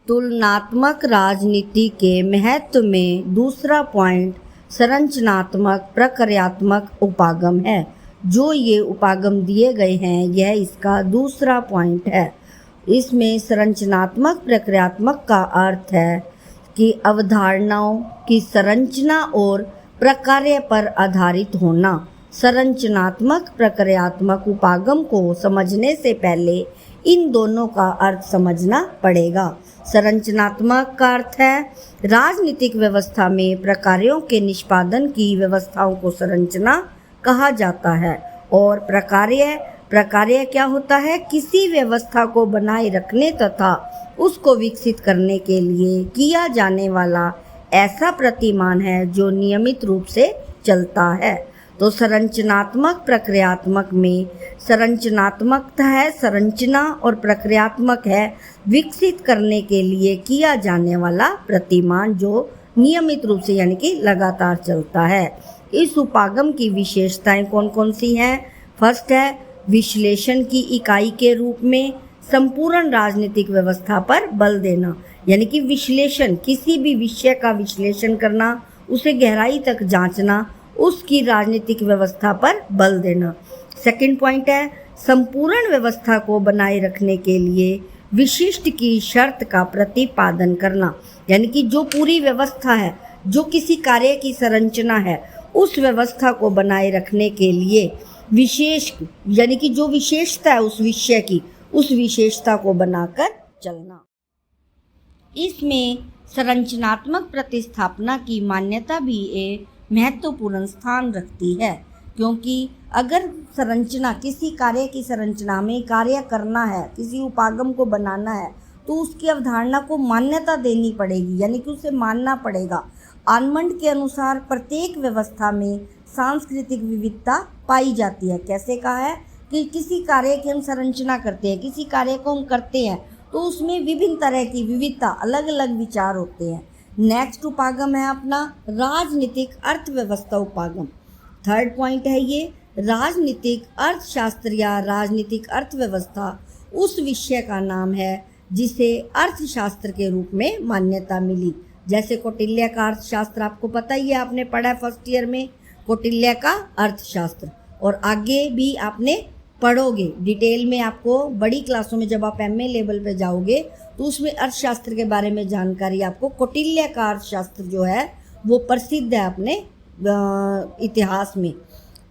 तुलनात्मक राजनीति के महत्व में दूसरा पॉइंट संरचनात्मक प्रक्रियात्मक उपागम है। जो ये उपागम दिए गए हैं यह इसका दूसरा पॉइंट है। इसमें संरचनात्मक प्रक्रियात्मक का अर्थ है कि अवधारणाओं की संरचना और प्रक्रिया पर आधारित होना। संरचनात्मक प्रक्रियात्मक उपागम को समझने से पहले इन दोनों का अर्थ समझना पड़ेगा। संरचनात्मक का अर्थ है राजनीतिक व्यवस्था में प्रक्रियाओं के निष्पादन की व्यवस्थाओं को संरचना कहा जाता है। और प्रक्रिया क्या होता है? किसी व्यवस्था को बनाए रखने तथा उसको विकसित करने के लिए किया जाने वाला ऐसा प्रतिमान है जो नियमित रूप से चलता है। तो संरचनात्मक प्रक्रियात्मक में संरचनात्मकता है संरचना और प्रक्रियात्मक है विकसित करने के लिए किया जाने वाला प्रतिमान जो नियमित रूप से यानी कि लगातार चलता है। इस उपागम की विशेषताएं कौन कौन सी हैं? फर्स्ट है विश्लेषण की इकाई के रूप में संपूर्ण राजनीतिक व्यवस्था पर बल देना, यानी कि विश्लेषण, किसी भी विषय का विश्लेषण करना, उसे गहराई तक जांचना, उसकी राजनीतिक व्यवस्था पर बल देना। सेकंड पॉइंट है संपूर्ण व्यवस्था को बनाए रखने के लिए विशिष्ट की शर्त का प्रतिपादन करना, यानी कि जो पूरी व्यवस्था है, जो किसी कार्य की संरचना है, उस व्यवस्था को बनाए रखने के लिए विशेष यानी कि जो विशेषता है उस विषय की, उस विशेषता को बनाकर चलना। इसमें संरचनात्मक प्रतिस्थापना की मान्यता भी एक महत्वपूर्ण स्थान रखती है, क्योंकि अगर संरचना, किसी कार्य की संरचना में कार्य करना है, किसी उपागम को बनाना है, तो उसकी अवधारणा को मान्यता देनी पड़ेगी, यानी कि उसे मानना पड़ेगा। आनमंड के अनुसार प्रत्येक व्यवस्था में सांस्कृतिक विविधता पाई जाती है। कैसे कहा है कि किसी कार्य की हम संरचना करते हैं, किसी कार्य को हम करते हैं, तो उसमें विभिन्न तरह की विविधता, अलग अलग विचार होते हैं। नेक्स्ट उपागम है अपना राजनीतिक अर्थव्यवस्था उपागम। थर्ड पॉइंट है ये राजनीतिक अर्थशास्त्र या राजनीतिक अर्थव्यवस्था उस विषय का नाम है जिसे अर्थशास्त्र के रूप में मान्यता मिली। जैसे कौटिल्य का अर्थशास्त्र आपको पता ही है, आपने पढ़ा है फर्स्ट ईयर में कौटिल्य का अर्थशास्त्र, और आगे भी आपने पढ़ोगे डिटेल में। आपको बड़ी क्लासों में जब आप एमए लेवल पे जाओगे तो उसमें अर्थशास्त्र के बारे में जानकारी आपको, कौटिल्य का अर्थशास्त्र जो है वो प्रसिद्ध है अपने इतिहास में।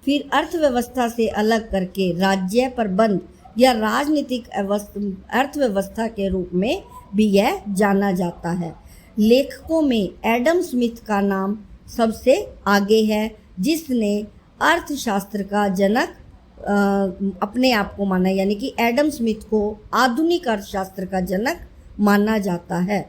फिर अर्थव्यवस्था से अलग करके राज्य प्रबंध या राजनीतिक अर्थव्यवस्था के रूप में भी यह जाना जाता है। लेखकों में एडम स्मिथ का नाम सबसे आगे है, जिसने अर्थशास्त्र का जनक अपने आप को माना, यानी कि एडम स्मिथ को आधुनिक अर्थशास्त्र का जनक माना जाता है।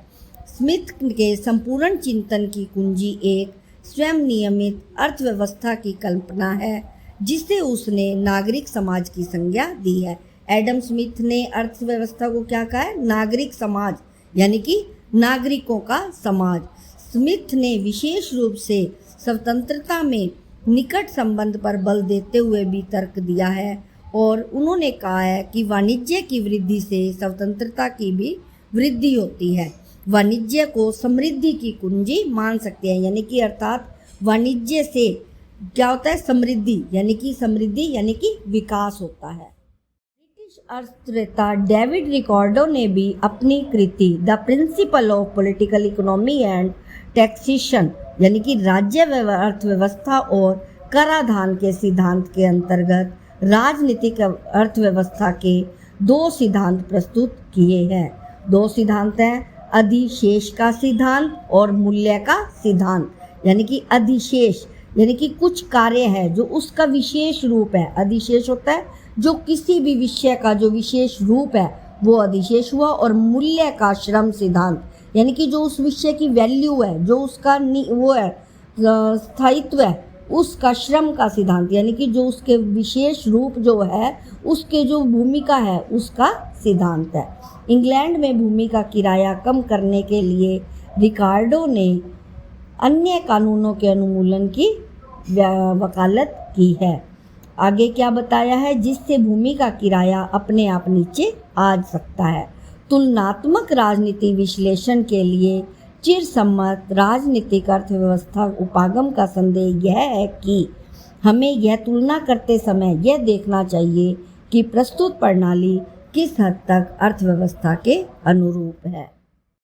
स्मिथ के संपूर्ण चिंतन की कुंजी एक स्वयं नियमित अर्थव्यवस्था की कल्पना है, जिसे उसने नागरिक समाज की संज्ञा दी है। एडम स्मिथ ने अर्थव्यवस्था को क्या कहा है? नागरिक समाज, यानी कि नागरिकों का समाज। स्मिथ ने विशेष रूप से स्वतंत्रता में निकट संबंध पर बल देते हुए भी तर्क दिया है, और उन्होंने कहा है कि वाणिज्य की वृद्धि से स्वतंत्रता की भी वृद्धि होती है। वाणिज्य को समृद्धि की कुंजी मान सकते हैं, यानी कि अर्थात वाणिज्य से क्या होता है? समृद्धि, यानी कि विकास होता है। ब्रिटिश अर्थवेत्ता डेविड रिकार्डो ने भी अपनी कृति the principle of political economy and taxation, यानी कि राज्य अर्थव्यवस्था और कराधान के सिद्धांत के अंतर्गत राजनीतिक अर्थव्यवस्था के 2 सिद्धांत प्रस्तुत किए हैं। 2 सिद्धांत हैं, अधिशेष का सिद्धांत और मूल्य का सिद्धांत। यानी कि अधिशेष यानी कि कुछ कार्य है जो उसका विशेष रूप है, अधिशेष होता है जो किसी भी विषय का जो विशेष रूप है वो अधिशेष हुआ। और मूल्य का श्रम सिद्धांत, यानी कि जो उस विषय की वैल्यू है, जो उसका वो है स्थायित्व है, उसका श्रम का सिद्धांत, यानी कि जो उसके विशेष रूप जो है, उसके जो भूमिका है उसका सिद्धांत है। इंग्लैंड में भूमि का किराया कम करने के लिए रिकार्डो ने अन्य कानूनों के अनुमूलन की वकालत की है। आगे क्या बताया है? जिससे भूमि का किराया अपने आप नीचे आ सकता है। तुलनात्मक राजनीति विश्लेषण के लिए चिरसम्मत राजनीतिक अर्थव्यवस्था उपागम का संदेह यह है कि हमें यह तुलना करते समय यह देखना चाहिए कि प्रस्तुत प्रणाली किस हद तक अर्थव्यवस्था के अनुरूप है।